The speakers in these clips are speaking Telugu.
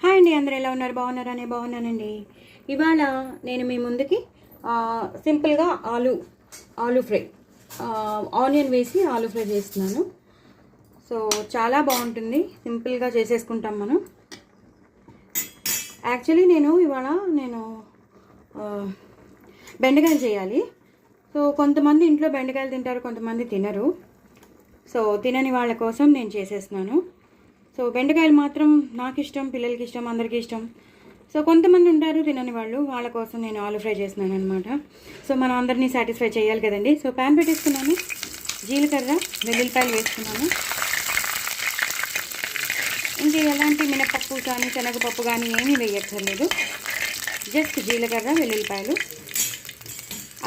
హాయ్ అండి, అందరూ ఎలా ఉన్నారు? బాగున్నారని బాగున్నానండి. ఇవాళ నేను మీ ముందుకి సింపుల్గా ఆలూ ఫ్రై, ఆనియన్ వేసి ఆలూ ఫ్రై చేస్తున్నాను. సో చాలా బాగుంటుంది, సింపుల్గా చేసేసుకుంటాం మనం. యాక్చువల్లీ ఇవాళ నేను బెండకాయలు చేయాలి. సో కొంతమంది ఇంట్లో బెండకాయలు తింటారు, కొంతమంది తినరు. సో తినని వాళ్ళ కోసం నేను చేసేస్తున్నాను. సో బెండకాయలు మాత్రం నాకు ఇష్టం, పిల్లలకి ఇష్టం, అందరికీ ఇష్టం. సో కొంతమంది ఉంటారు తినని వాళ్ళు, వాళ్ళ కోసం నేను ఆలూ ఫ్రై చేస్తున్నాను అనమాట. సో మనం అందరినీ సాటిస్ఫై చేయాలి కదండి. సో ప్యాన్ పెట్టేసుకున్నాను, జీలకర్ర వెల్లుల్లిపాయలు వేసుకున్నాను. ఇంక ఎలాంటి మినపప్పు కానీ శనగపప్పు కానీ ఏమీ వేయక్కర్లేదు. జస్ట్ జీలకర్ర వెల్లుల్లిపాయలు,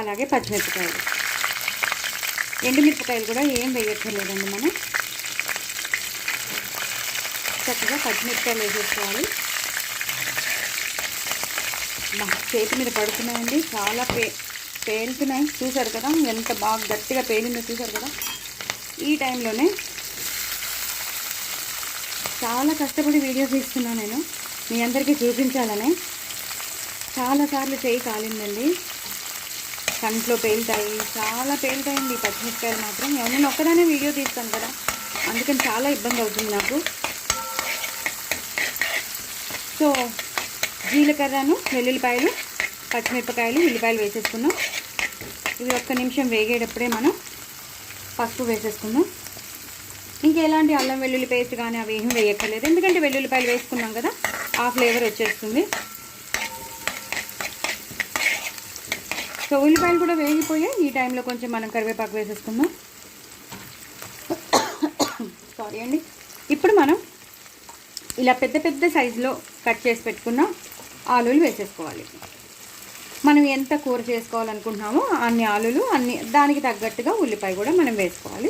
అలాగే పచ్చిమిరపకాయలు, ఎండుమిరపకాయలు కూడా ఏం వేయక్కర్లేదండి. మనం చక్కగా పచ్చిమిరపకాయలు వేసేసుకోవాలి. చేతి మీద పడుతున్నాయండి, చాలా పేలుతున్నాయి. చూసారు కదా ఎంత బాగా గట్టిగా పేలిందో, చూసారు కదా. ఈ టైంలోనే చాలా కష్టపడి వీడియోస్ తీస్తున్నాను నేను, మీ అందరికీ చూపించాలనే. చాలాసార్లు చేయి కాలిందండి, కంట్లో పేలుతాయి, చాలా పేలుతాయండి పచ్చిమిరపకాయలు మాత్రం. నేను ఒక్కదానే వీడియో తీస్తాను కదా, అందుకని చాలా ఇబ్బంది అవుతుంది నాకు. సో జీలకర్రను వెల్లుల్లిపాయలు పచ్చిమిరపకాయలు ఉల్లిపాయలు వేసేసుకుందాం. ఇవి ఒక్క నిమిషం వేగేటప్పుడే మనం పసుపు వేసేసుకుందాం. ఇంకా ఎలాంటి అల్లం వెల్లుల్లి పేస్ట్ కానీ అవి ఏమీ వేయక్కర్లేదు, ఎందుకంటే వెల్లుల్లిపాయలు వేసుకున్నాం కదా, ఆ ఫ్లేవర్ వచ్చేస్తుంది. సో ఉల్లిపాయలు కూడా వేగిపోయాయి. ఈ టైంలో కొంచెం మనం కరివేపాకు వేసేసుకుందాం. సారీ అండి. ఇప్పుడు మనం ఇలా పెద్ద పెద్ద సైజులో కట్ చేసి పెట్టుకున్న ఆలూలు వేసేసుకోవాలి. మనం ఎంత కూర చేసుకోవాలనుకుంటున్నామో అన్ని ఆలూలు, దానికి తగ్గట్టుగా ఉల్లిపాయ కూడా మనం వేసుకోవాలి.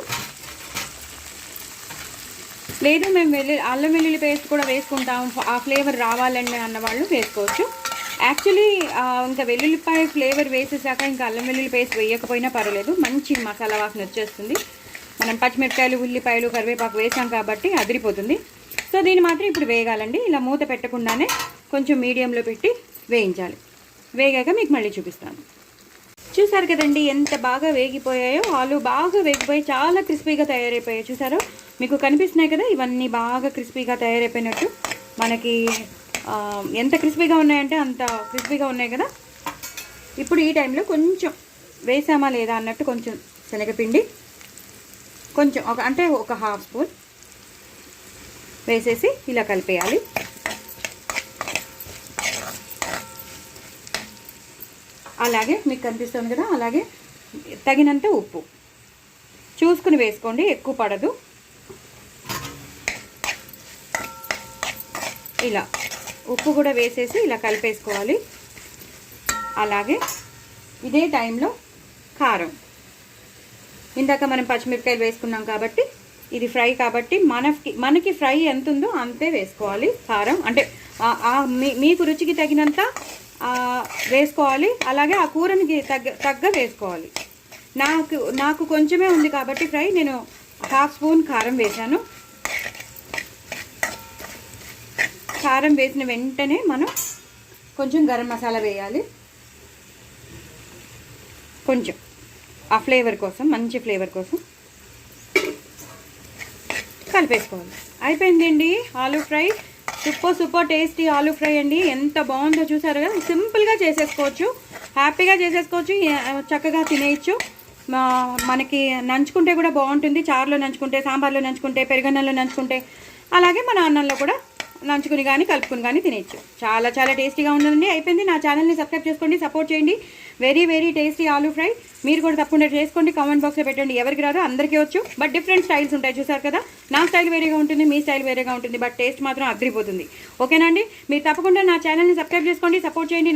లేదు మేము అల్లం వెల్లుల్లి పేస్ట్ కూడా వేసుకుంటాం, ఆ ఫ్లేవర్ రావాలండి అన్నవాళ్ళు వేసుకోవచ్చు. యాక్చువల్లీ ఇంకా వెల్లుల్లిపాయ ఫ్లేవర్ వేసేసాక ఇంకా అల్లం వెల్లుల్లి పేస్ట్ వేయకపోయినా పర్వాలేదు, మంచి మసాలా వాసన వచ్చేస్తుంది. మనం పచ్చిమిరపకాయలు ఉల్లిపాయలు కరివేపాకు వేసాం కాబట్టి అదిరిపోతుంది. సో దీన్ని మాత్రం ఇప్పుడు వేగాలండి. ఇలా మూత పెట్టకుండానే కొంచెం మీడియంలో పెట్టి వేయించాలి. వేగాక మీకు మళ్ళీ చూపిస్తాను. చూసారు కదండి ఎంత బాగా వేగిపోయాయో, ఆలు బాగా వేగిపోయి చాలా క్రిస్పీగా తయారైపోయాయి. చూసారో, మీకు కనిపిస్తున్నాయి కదా, ఇవన్నీ బాగా క్రిస్పీగా తయారైపోయినట్టు. మనకి ఎంత క్రిస్పీగా ఉన్నాయంటే అంత క్రిస్పీగా ఉన్నాయి కదా. ఇప్పుడు ఈ టైంలో కొంచెం వేసామా లేదా అన్నట్టు కొంచెం శనగపిండి, కొంచెం ఒక హాఫ్ స్పూన్ వేసేసి ఇలా కలిపేయాలి. అలాగే మీకు కనిపిస్తుంది కదా, అలాగే తగినంత ఉప్పు చూసుకుని వేసుకోండి, ఎక్కువ పడదు. ఇలా ఉప్పు కూడా వేసేసి ఇలా కలిపేసుకోవాలి. అలాగే ఇదే టైంలో కారం, ఇందాక మనం పచ్చిమిరపకాయలు వేసుకున్నాం కాబట్టి ఇది ఫ్రై కాబట్టి మనకి ఫ్రై ఎంత ఉందో అంతే వేసుకోవాలి. కారం అంటే మీకు రుచికి తగినంత వేసుకోవాలి. అలాగే ఆ కూరనికి తగ్గ వేసుకోవాలి. నాకు కొంచెమే ఉంది కాబట్టి ఫ్రై, నేను హాఫ్ స్పూన్ కారం వేసాను. కారం వేసిన వెంటనే మనం కొంచెం గరం మసాలా వేయాలి, కొంచెం ఆ ఫ్లేవర్ కోసం, మంచి ఫ్లేవర్ కోసం కలిపేసుకోవాలి. అయిపోయిందండి aloo fry. Super tasty aloo fry అండి. ఎంత బాగుందో చూసారు కదా. సింపుల్గా చేసేసుకోవచ్చు, హ్యాపీగా చేసేసుకోవచ్చు, చక్కగా తినేయచ్చు. మనకి నంచుకుంటే కూడా బాగుంటుంది. చారులో నంచుకుంటే, సాంబార్లో నంచుకుంటే, పెరుగన్నంలో నంచుకుంటే, అలాగే మన అన్నంలో కూడా నంచుకుని కానీ కలుపుకుని కానీ తినేయచ్చు. చాలా చాలా టేస్టీగా ఉందండి. అయిపోయింది. నా ఛానల్ని సబ్స్క్రైబ్ చేసుకోండి, సపోర్ట్ చేయండి. Very very tasty aloo fry. మీరు కూడా తప్పకుండా చేసుకోండి, కామెంట్ బాక్స్లో పెట్టండి. ఎవరికి రాదో అందరికీ వచ్చు, బట్ డిఫరెంట్ స్టైల్స్ ఉంటాయి. చూసారు కదా, నా స్టైల్ వేరేగా ఉంటుంది, మీ స్టైల్ వేరేగా ఉంటుంది, బట్ టేస్ట్ మాత్రం అదిరిపోతుంది. ఓకేనా అండి? మీరు తప్పకుండా నా ఛానల్ని సబ్స్క్రైబ్ చేసుకోండి, సపోర్ట్ చేయండి.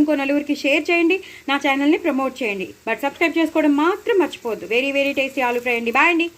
ఇంకో నలుగురికి షేర్ చేయండి, నా ఛానల్ని ప్రమోట్ చేయండి. బట్ సబ్స్క్రైబ్ చేసుకోవడం మాత్రం మర్చిపోవద్దు. Very very tasty aloo fry అండి. బాయ్ అండి.